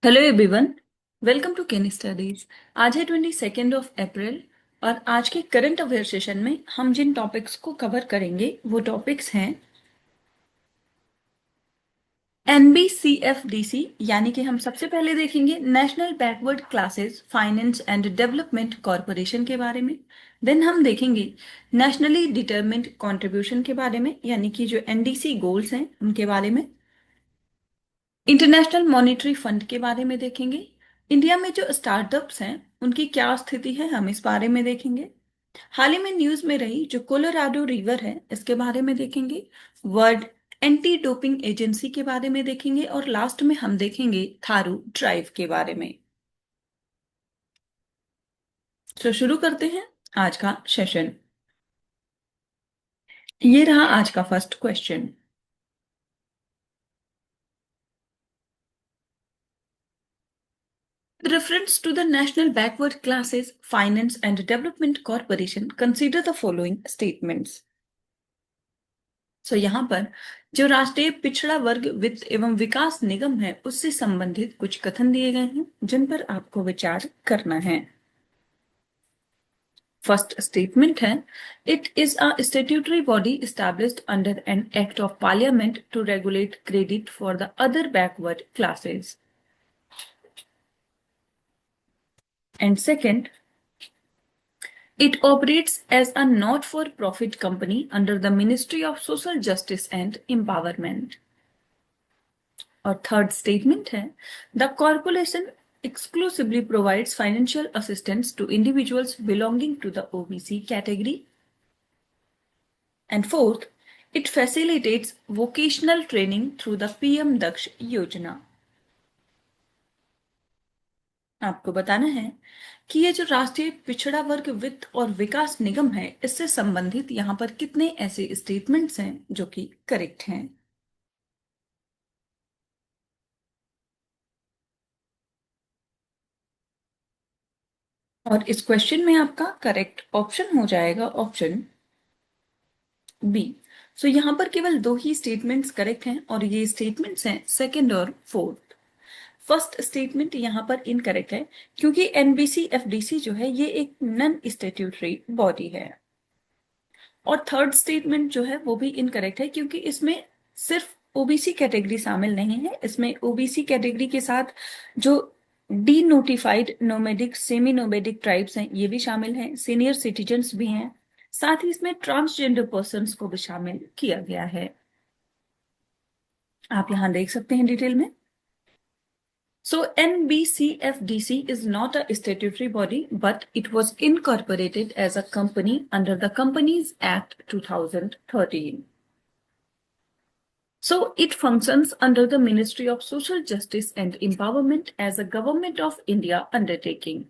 Hello everyone. Welcome to Ken studies. आज है 22 अप्रैल और आज के करंट अफेयर सेशन में हम जिन टॉपिक्स को कवर करेंगे वो टॉपिक्स हैं NBCFDC, यानी कि हम सबसे पहले देखेंगे national backward classes finance and development corporation के बारे में। देन हम देखेंगे नेशनली डिटरमिन्ड कंट्रीब्यूशन के बारे में, यानी कि जो NDC गोल्स हैं उनके बारे में। इंटरनेशनल मॉनेटरी फंड के बारे में देखेंगे। इंडिया में जो स्टार्टअप्स हैं उनकी क्या स्थिति है, हम इस बारे में देखेंगे। हाल ही में न्यूज में रही जो कोलोराडो रिवर है इसके बारे में देखेंगे। वर्ल्ड एंटी डोपिंग एजेंसी के बारे में देखेंगे और लास्ट में हम देखेंगे थारू ड्राइव के बारे में। तो शुरू करते हैं आज का सेशन। ये रहा आज का first question. With reference to the National Backward Classes Finance and Development Corporation, consider the following statements. यहाँ पर जो राष्ट्रीय पिछड़ा वर्ग वित्त एवं विकास निगम है उससे संबंधित कुछ कथन दिए गए हैं जिन पर आपको विचार करना है। फर्स्ट स्टेटमेंट है, it is a statutory body established under an act of parliament to regulate credit for the other backward classes. And second, it operates as a not-for-profit company under the Ministry of Social Justice and Empowerment. और third statement है, the corporation exclusively provides financial assistance to individuals belonging to the OBC category. And fourth, it facilitates vocational training through the PM Daksh योजना। आपको बताना है कि ये जो राष्ट्रीय पिछड़ा वर्ग वित्त और विकास निगम है इससे संबंधित यहाँ पर कितने ऐसे स्टेटमेंट्स हैं जो कि करेक्ट हैं। और इस क्वेश्चन में आपका करेक्ट ऑप्शन हो जाएगा ऑप्शन बी। यहाँ पर केवल दो ही स्टेटमेंट्स करेक्ट हैं और ये स्टेटमेंट्स हैं सेकंड और फोर्थ। फर्स्ट स्टेटमेंट यहाँ पर इनकरेक्ट है क्योंकि एनबीसी एफडीसी जो है ये एक नॉन स्टैट्यूटरी बॉडी है। और थर्ड स्टेटमेंट जो है वो भी इनकरेक्ट है क्योंकि इसमें सिर्फ ओबीसी कैटेगरी शामिल नहीं है, इसमें ओबीसी कैटेगरी के साथ जो D notified nomadic semi nomadic tribes हैं ये भी शामिल हैं, सीनियर सिटीजन्स भी हैं, साथ ही इसमें ट्रांसजेंडर पर्सन्स को भी शामिल किया गया है। आप यहां देख सकते हैं डिटेल में। So NBCFDC is not a statutory body, but it was incorporated as a company under the Companies Act 2013. So it functions under the Ministry of Social Justice and Empowerment as a Government of India undertaking.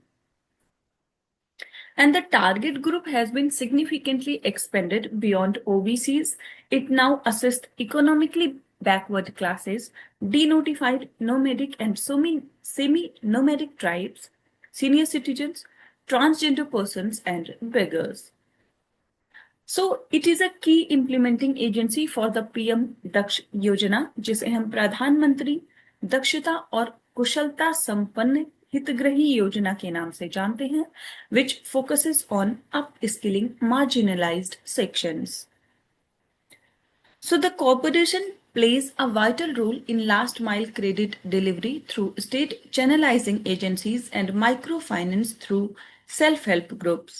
And the target group has been significantly expanded beyond OBCs. It now assists economically backward classes, denotified nomadic and semi-nomadic tribes, senior citizens, transgender persons, and beggars. So it is a key implementing agency for the PM दक्ष योजना, जिसे हम प्रधानमंत्री दक्षता और कुशलता संपन्न हितग्राही योजना के नाम से जानते हैं, which focuses on upskilling marginalized sections. So the corporation plays a vital role in last mile credit delivery through state channelizing agencies and microfinance through self-help groups.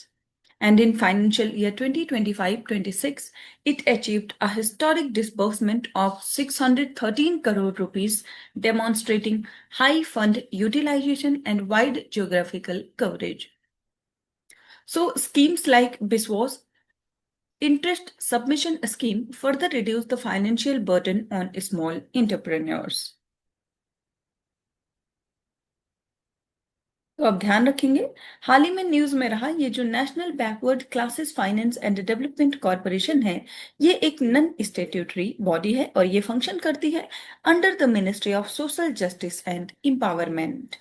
And in financial year 2025-26, it achieved a historic disbursement of 613 crore rupees, demonstrating high fund utilization and wide geographical coverage. So schemes like BISWAS interest submission scheme further reduce the financial burden on small entrepreneurs. तो अब ध्यान रखेंगे, हाल ही में news में रहा ये जो national backward classes finance and development corporation है ये एक नॉन स्टैट्यूटरी बॉडी है और ये फंक्शन करती है under the ministry of social justice and empowerment.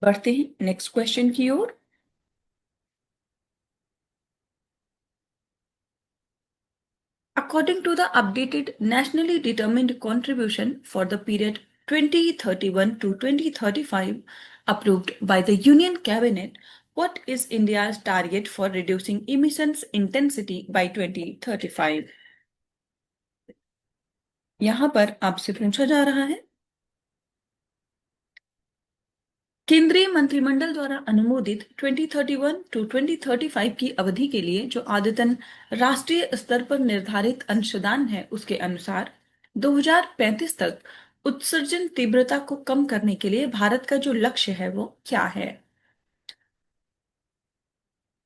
बढ़ते हैं नेक्स्ट क्वेश्चन की ओर। According to the updated nationally determined contribution for the period 2031 to 2035 approved by the Union Cabinet, what is India's target for reducing emissions intensity by 2035? यहाँ पर आपसे पूछा जा रहा है केंद्रीय मंत्रिमंडल द्वारा अनुमोदित 2031 टू 2035 की अवधि के लिए जो आदतन राष्ट्रीय स्तर पर निर्धारित अंशदान है उसके अनुसार 2035 तक उत्सर्जन तीव्रता को कम करने के लिए भारत का जो लक्ष्य है वो क्या है?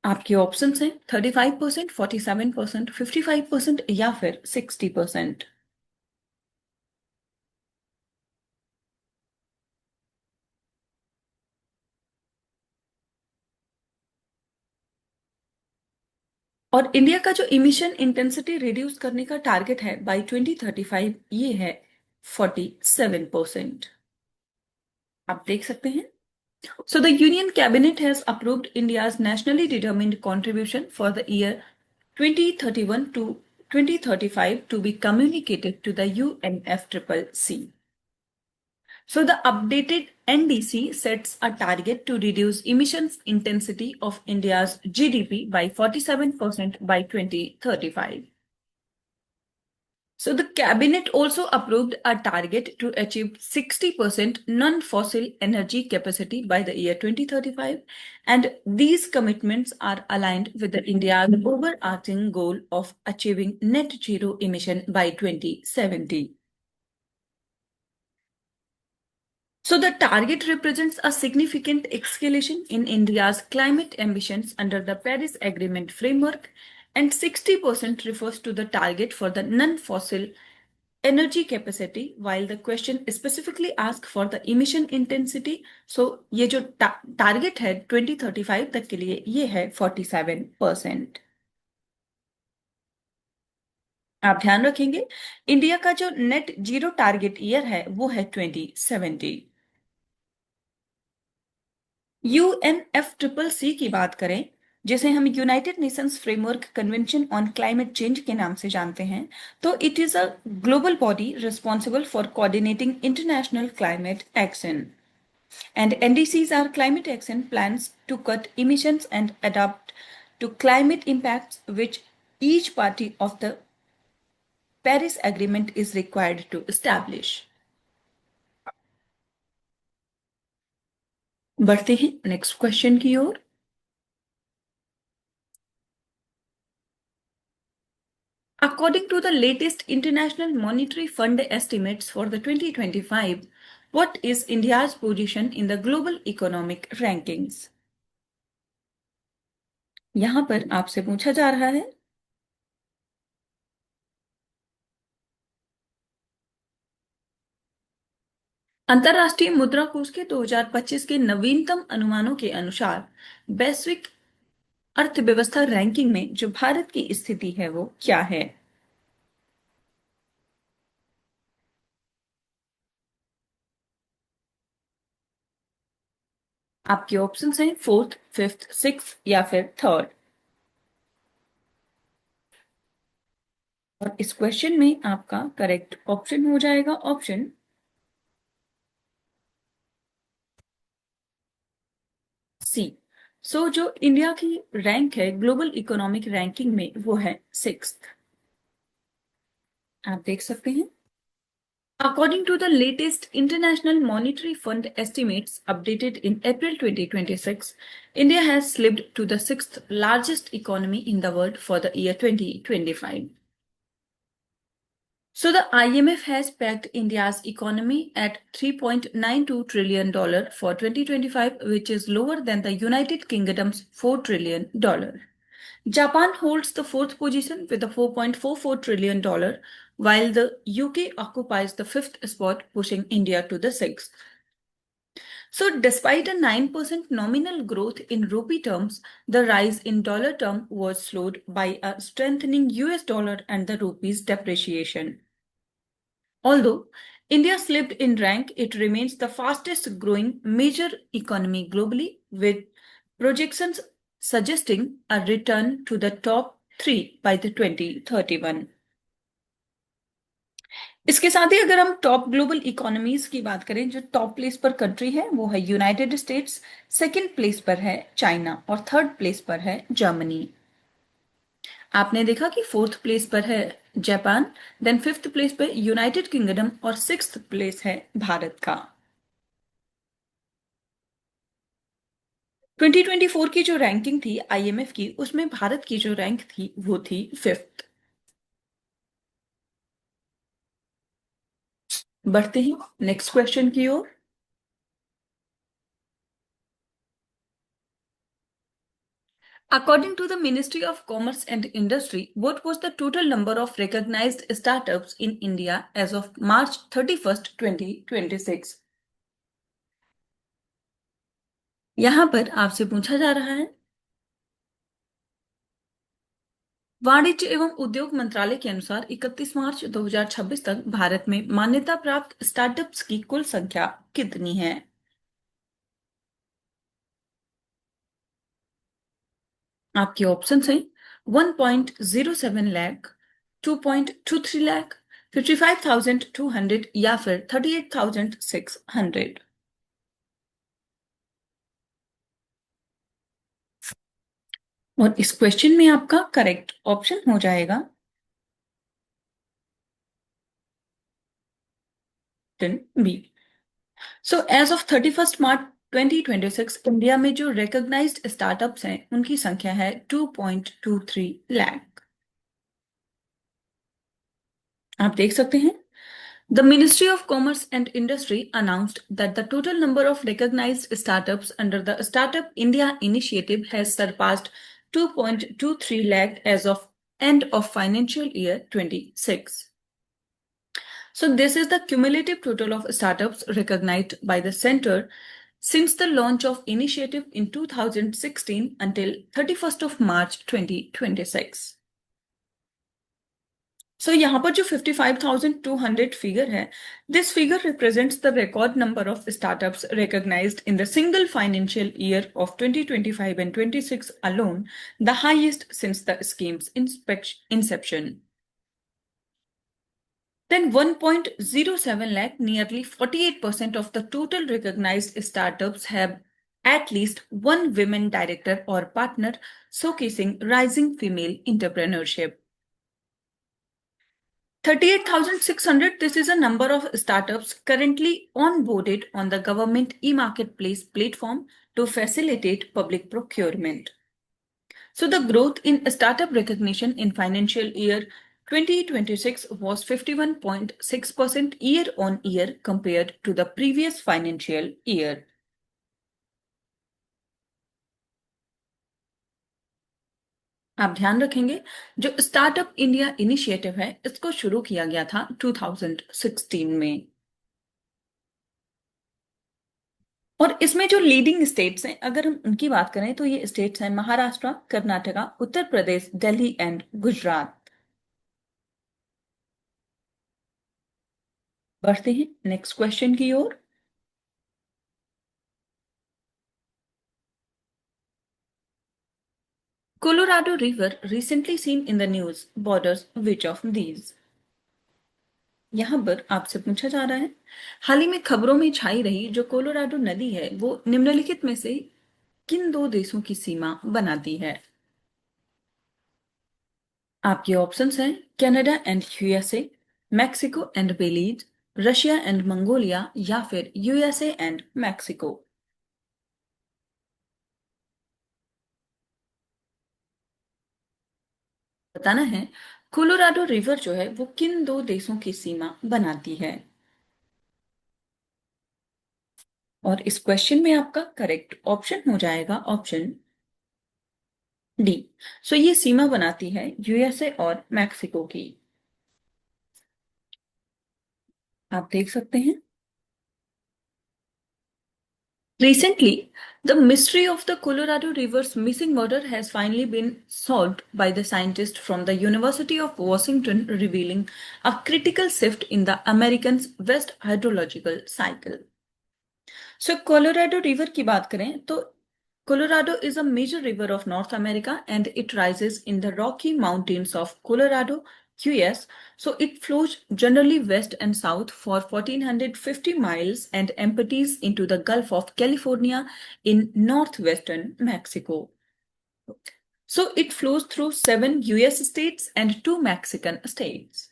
आपके ऑप्शंस हैं 35%, 47%, 55% या फिर 60%। और इंडिया का जो इमिशन इंटेंसिटी रिड्यूस करने का टारगेट है बाय 2035 ये है 47%। आप देख सकते हैं। So the Union Cabinet has approved India's nationally determined contribution for the year 2031 to 2035 to be communicated to the UNFCCC. So the updated NDC sets a target to reduce emissions intensity of India's GDP by 47% by 2035. So the cabinet also approved a target to achieve 60% non-fossil energy capacity by the year 2035, and these commitments are aligned with the India's overarching goal of achieving net zero emission by 2070. So the target represents a significant escalation in India's climate ambitions under the Paris Agreement framework, and 60% refers to the target for the non-fossil energy capacity, while the question specifically asks for the emission intensity. So ये जो target है 2035 तक के लिए ये है 47%। आप ध्यान रखेंगे इंडिया का जो नेट जीरो टारगेट ईयर है वो है 2070। UNFCCC की बात करें जिसे हम United Nations framework convention on climate change के नाम से जानते हैं, तो it is a global body responsible for coordinating international climate action, and NDCs are climate action plans to cut emissions and adapt to climate impacts which each party of the Paris Agreement is required to establish. बढ़ते हैं next question की ओर। According to the latest International Monetary Fund estimates for the 2025, what is India's position in the global economic rankings? यहां पर आपसे पूछा जा रहा है अंतरराष्ट्रीय मुद्रा कोष के 2025 के नवीनतम अनुमानों के अनुसार वैश्विक अर्थव्यवस्था रैंकिंग में जो भारत की स्थिति है वो क्या है? आपके ऑप्शंस हैं 4th, 5th, 6th या फिर 3rd। और इस क्वेश्चन में आपका करेक्ट ऑप्शन हो जाएगा ऑप्शन सी। सो जो इंडिया की रैंक है ग्लोबल इकोनॉमिक रैंकिंग में वो है 6th। आप देख सकते हैं According to the latest International Monetary Fund estimates updated in April 2026, India has slipped to the 6th largest economy in the world for the year 2025. So the IMF has pegged India's economy at $3.92 trillion for 2025, which is lower than the United Kingdom's $4 trillion. Japan holds the 4th position with a $4.44 trillion, while the UK occupies the 5th spot, pushing India to the 6th. So despite a 9% nominal growth in rupee terms, the rise in dollar term was slowed by a strengthening US dollar and the rupee's depreciation. Although India slipped in rank, it remains the fastest growing major economy globally, with projections suggesting a return to the top 3 by the 2031. इसके साथ ही अगर हम top global economies की बात करें, जो top place पर country है वो है यूनाइटेड स्टेट्स, सेकंड प्लेस पर है चाइना और थर्ड प्लेस पर है जर्मनी। आपने देखा कि फोर्थ प्लेस पर है जापान, देन फिफ्थ प्लेस पर यूनाइटेड किंगडम और सिक्स्थ प्लेस है भारत का। 2024 की जो रैंकिंग थी आईएमएफ की, उसमें भारत की जो रैंक थी वो थी फिफ्थ। बढ़ते हैं नेक्स्ट क्वेश्चन की ओर। According to the Ministry of Commerce and Industry, what was the total number of recognized startups in India as of March 31st, 2026? यहां पर आपसे पूछा जा रहा है, वाणिज्य एवं उद्योग मंत्रालय के अनुसार 31 मार्च 2026 तक भारत में मान्यता प्राप्त स्टार्टअप्स की कुल संख्या कितनी है? आपके ऑप्शंस हैं 1.07 लाख, 2.23 लाख, 55,200 या फिर 38,600। और इस क्वेश्चन में आपका करेक्ट ऑप्शन हो जाएगा option B. So as of 31 March 2026 India में जो रिकॉग्नाइज्ड स्टार्टअप्स हैं उनकी संख्या है 2.23 लाख। आप देख सकते हैं, The Ministry of Commerce and Industry announced that the total number of recognized startups under the Startup India initiative has surpassed 2.23 lakh as of end of financial year 26. So this is the cumulative total of startups recognized by the center since the launch of initiative in 2016 until 31st of March 2026. So यहाँ पर जो 55,200 figure है, this figure represents the record number of startups recognized in the single financial year of 2025 and 26 alone, the highest since the scheme's inception. Then 1.07 lakh, nearly 48% of the total recognized startups have at least one women director or partner, showcasing rising female entrepreneurship. 38,600, this is a number of startups currently onboarded on the government e-marketplace platform to facilitate public procurement. So the growth in startup recognition in financial year 2026 was 51.6% year on year compared to the previous financial year. आप ध्यान रखेंगे, जो startup India initiative है इसको शुरू किया गया था 2016 में। और इसमें जो लीडिंग स्टेट्स हैं अगर हम उनकी बात करें तो ये स्टेट्स हैं महाराष्ट्र, कर्नाटका, उत्तर प्रदेश, दिल्ली एंड गुजरात। बढ़ते हैं नेक्स्ट क्वेश्चन की ओर। Colorado River recently seen in the news borders which of these? यहां पर आपसे पूछा जा रहा है, हाल ही में खबरों में छाई रही जो कोलोराडो नदी है वो निम्नलिखित में से किन दो देशों की सीमा बनाती है? आपके ऑप्शंस हैं Canada and USA, Mexico and Belize, Russia and Mongolia या फिर यूएसए एंड मैक्सिको। बताना है कोलोराडो रिवर जो है वो किन दो देशों की सीमा बनाती है। और इस क्वेश्चन में आपका करेक्ट ऑप्शन हो जाएगा ऑप्शन डी। सो ये सीमा बनाती है यूएसए और मैक्सिको की। आप देख सकते हैं, recently, the mystery of the Colorado River's missing water has finally been solved by the scientists from the University of Washington, revealing a critical shift in the American's West hydrological cycle. So, Colorado River की बात करें तो Colorado is a major river of North America and it rises in the Rocky Mountains of Colorado US. So it flows generally west and south for 1450 miles and empties into the Gulf of California in northwestern Mexico. So it flows through 7 US states and 2 Mexican states.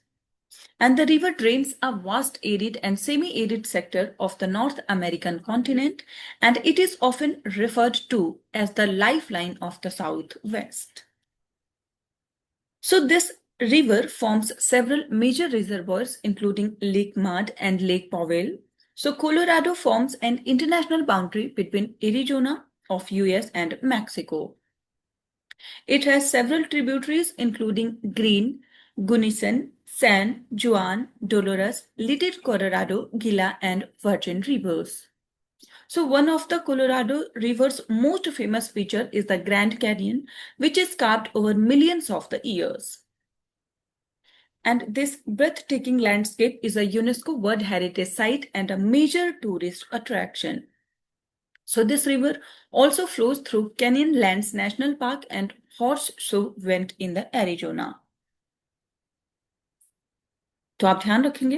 And the river drains a vast arid and semi-arid sector of the North American continent, and it is often referred to as the lifeline of the Southwest. So this river forms several major reservoirs, including Lake Mead and Lake Powell. So Colorado forms an international boundary between Arizona of US and Mexico. It has several tributaries, including Green, Gunnison, San Juan, Dolores, Little Colorado, Gila, and Virgin rivers. So one of the Colorado River's most famous feature is the Grand Canyon, which is carved over millions of the years. And this breathtaking landscape is a UNESCO World Heritage Site and a major tourist attraction. So this river also flows through Canyonlands National Park and Horseshoe Bend in the Arizona. तो आप ध्यान रखेंगे,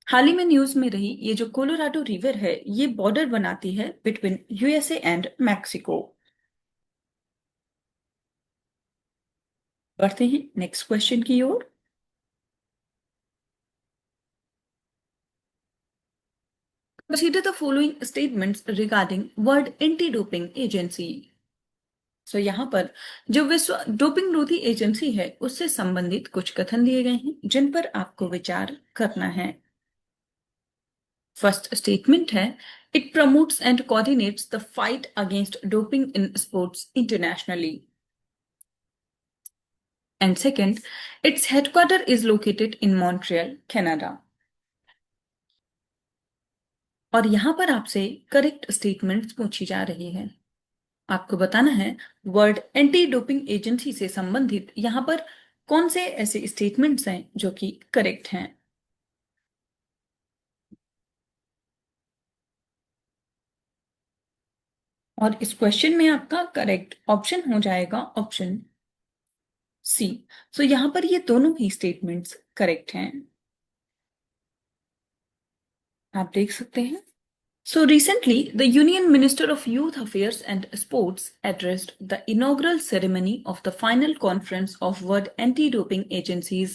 हाल ही में news में रही ये जो Colorado river है ये बॉर्डर बनाती है बिटवीन यूएसए एंड मैक्सिको। बढ़ते हैं नेक्स्ट क्वेश्चन की ओर। Consider the following statements regarding World Anti-Doping Agency. So यहाँ पर जो विश्व डोपिंग रोधी एजेंसी है उससे संबंधित कुछ कथन दिए गए हैं जिन पर आपको विचार करना है। फर्स्ट स्टेटमेंट है, it promotes and coordinates the fight against doping in sports internationally. And second, its headquarter is located in Montreal, Canada. और यहां पर आपसे करेक्ट स्टेटमेंट्स पूछी जा रही है। आपको बताना है वर्ल्ड एंटी डोपिंग एजेंसी से संबंधित यहां पर कौन से ऐसे स्टेटमेंट्स हैं जो कि करेक्ट हैं। और इस क्वेश्चन में आपका करेक्ट ऑप्शन हो जाएगा ऑप्शन सी। सो यहां पर ये दोनों ही स्टेटमेंट्स करेक्ट हैं। आप देख सकते हैं। So recently, the Union Minister of Youth Affairs and Sports addressed the inaugural ceremony of the final conference of World Anti-Doping Agency's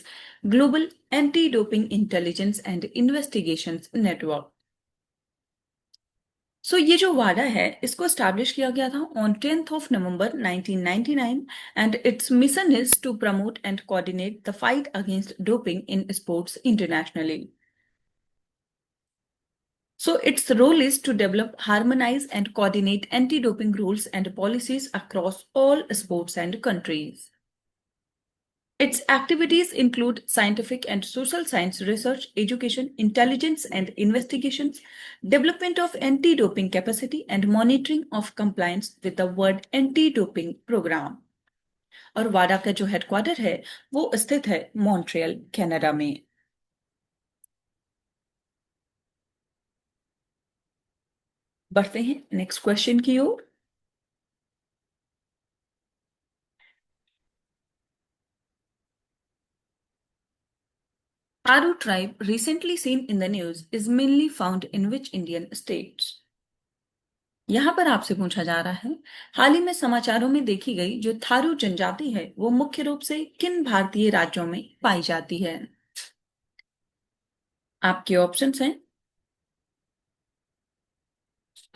Global Anti-Doping Intelligence and Investigations Network. So ये जो वाडा है इसको establish किया गया था on 10th of November 1999 and its mission is to promote and coordinate the fight against doping in sports internationally. So its role is to develop, harmonize, and coordinate anti-doping rules and policies across all sports and countries. Its activities include scientific and social science research, education, intelligence and investigations, development of anti-doping capacity, and monitoring of compliance with the World Anti-Doping Program. और वाडा का जो headquarter है वो स्थित है Montreal, Canada में। बढ़ते हैं नेक्स्ट क्वेश्चन की ओर। Tharo tribe recently seen in the news is mainly found in which Indian states? यहां पर आपसे पूछा जा रहा है हाल ही में समाचारों में देखी गई जो थारू जनजाति है वो मुख्य रूप से किन भारतीय राज्यों में पाई जाती है। आपके ऑप्शंस हैं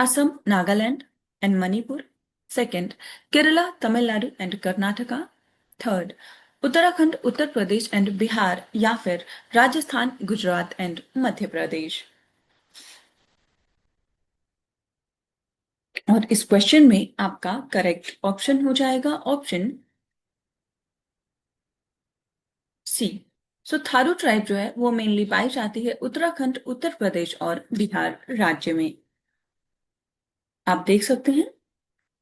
Assam, Nagaland and Manipur. Second, Kerala, Tamil Nadu and Karnataka. Third, Uttarakhand, Uttar Pradesh and Bihar, या फिर राजस्थान, गुजरात एंड मध्य प्रदेश। और इस क्वेश्चन में आपका करेक्ट ऑप्शन हो जाएगा ऑप्शन सी। सो थारू ट्राइब जो है वो मेनली पाई जाती है उत्तराखंड, उत्तर प्रदेश और बिहार राज्य में। आप देख सकते हैं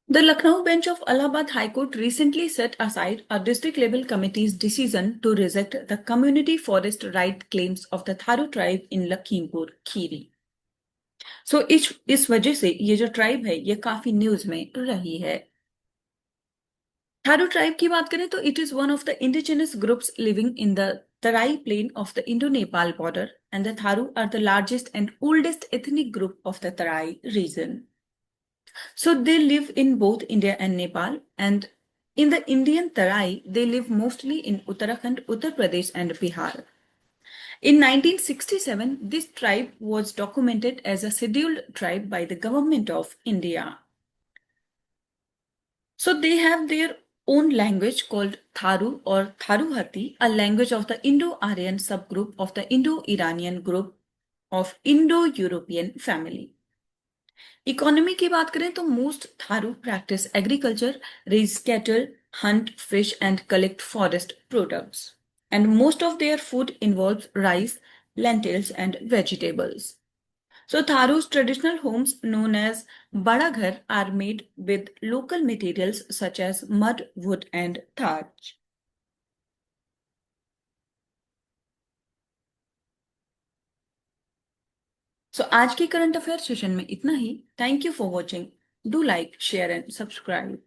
The Lucknow bench of Allahabad High Court recently set aside a district level committee's decision to reject the community forest right claims of the Tharu tribe in Lakhimpur Kheri. So इस वजह से ये जो ट्राइब है ये काफी news में रही है। थारू ट्राइब की बात करें तो it is one of the indigenous groups living in the Terai plain of the Indo-Nepal border and the Tharu are the largest and oldest ethnic group of the Tarai region. So they live in both India and Nepal, and in the Indian Tarai, they live mostly in Uttarakhand, Uttar Pradesh, and Bihar. In 1967, this tribe was documented as a scheduled tribe by the government of India. So they have their own language called Tharu or Tharuhati, a language of the Indo-Aryan subgroup of the Indo-Iranian group of Indo-European family. Economy की बात करें तो most Tharu practice agriculture, raise cattle, hunt, fish, and collect forest products. And most of their food involves rice, lentils, and vegetables. So Tharu's traditional homes known as Badaghar are made with local materials such as mud, wood, and thatch. So आज के current affair session में इतना ही. Thank you for watching. Do like, share, and subscribe.